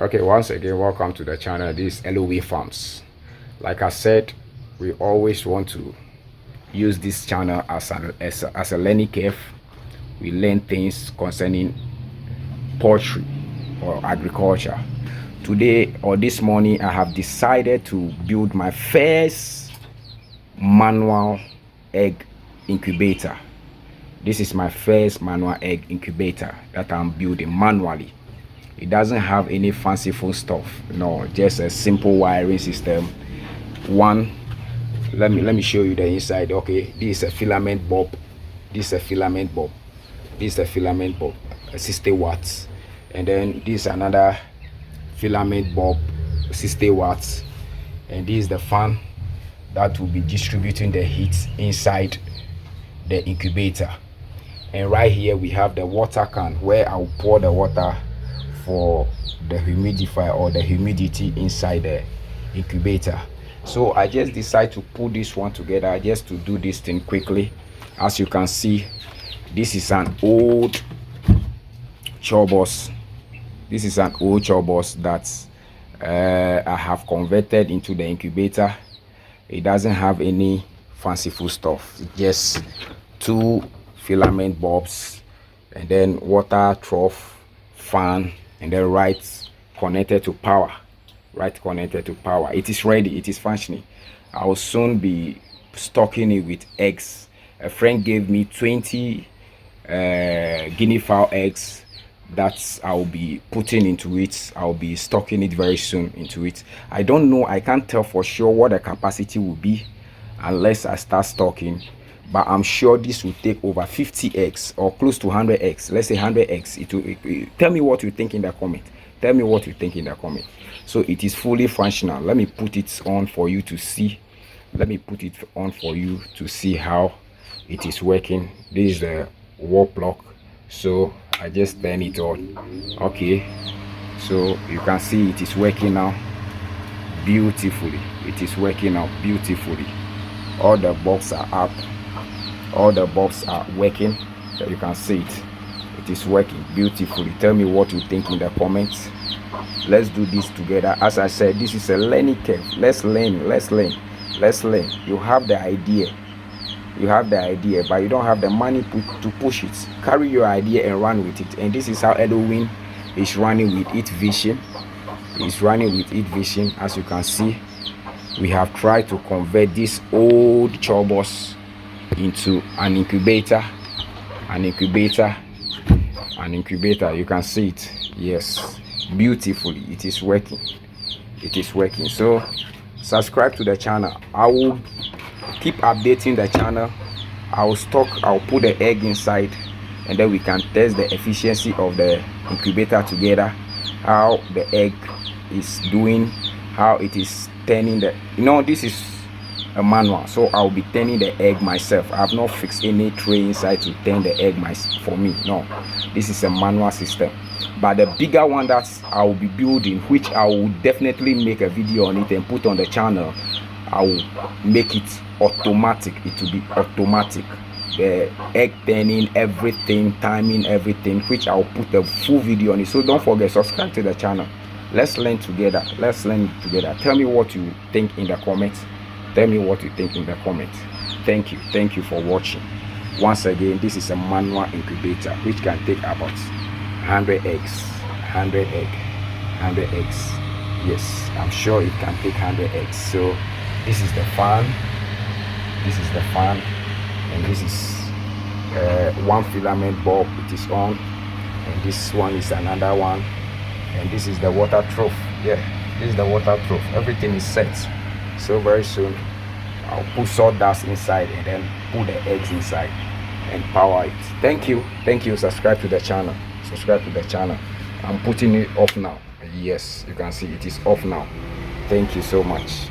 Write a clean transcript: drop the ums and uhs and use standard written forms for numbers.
Okay, once again, welcome to the channel. This is LOV Farms. Like I said, we always want to use this channel as a learning curve. We learn things concerning poultry or agriculture. Today or this morning, I have decided to build my first manual egg incubator. This is my first manual egg incubator that I'm building manually. It doesn't have any fanciful stuff, no, just a simple wiring system. One, let me show you the inside. Okay, this is a filament bulb, this is a filament bulb, this is a filament bulb, 60 watts, and then this is another filament bulb, 60 watts, and this is the fan that will be distributing the heat inside the incubator. And right here we have the water can where I'll pour the water for the humidifier or the humidity inside the incubator. So I just decided to put this one together just to do this thing quickly. As you can see, this is an old chobos. This is an old chobos that I have converted into the incubator. It doesn't have any fanciful stuff, just two filament bulbs and then water trough, fan, and then right connected to power. It is ready, it is functioning. I will soon be stocking it with eggs. A friend gave me 20 guinea fowl eggs that I'll be putting into it. I'll be stocking it very soon into it. I don't know, I can't tell for sure what the capacity will be unless I start stocking, but I'm sure this will take over 50 eggs or close to 100 eggs. Let's say 100 eggs. Tell me what you think in the comment. Tell me what you think in the comment. So it is fully functional. Let me put it on for you to see. Let me put it on for you to see how it is working. This is the wall plug. So I just turn it on. Okay. So you can see it is working now beautifully. It is working now beautifully. All the bulbs are up. All the bulbs are working. You can see it is working beautifully. Tell me what you think in the comments. Let's do this together. As I said, this is a learning curve. Let's learn. You have the idea, but you don't have the money to push it. Carry your idea and run with it. And this is how Edwin is running with its vision. As you can see, we have tried to convert this old chobos into an incubator. You can see it. Yes, beautifully. It is working. So subscribe to the channel. I will keep updating the channel. I'll put the egg inside, and then we can test the efficiency of the incubator together, how the egg is doing, how it is turning this is a manual, so I'll be turning the egg myself. I have not fixed any tray inside to turn the egg for me. No, this is a manual system. But the bigger one that I will be building, which I will definitely make a video on it and put on the channel, I will make it automatic. It will be automatic, the egg turning, everything, timing, everything, which I'll put the full video on it. So don't forget, subscribe to the channel. Let's learn together. Tell me what you think in the comments. Thank you for watching. Once again, this is a manual incubator which can take about 100 eggs. Yes, I'm sure it can take 100 eggs. So this is the fan, and this is one filament bulb. It is on, and this one is another one, and this is the water trough. Yeah, this is the water trough. Everything is set. So very soon I'll put sawdust inside and then put the eggs inside and power it. Thank you. Subscribe to the channel. I'm putting it off now. Yes, you can see it is off now. Thank you so much.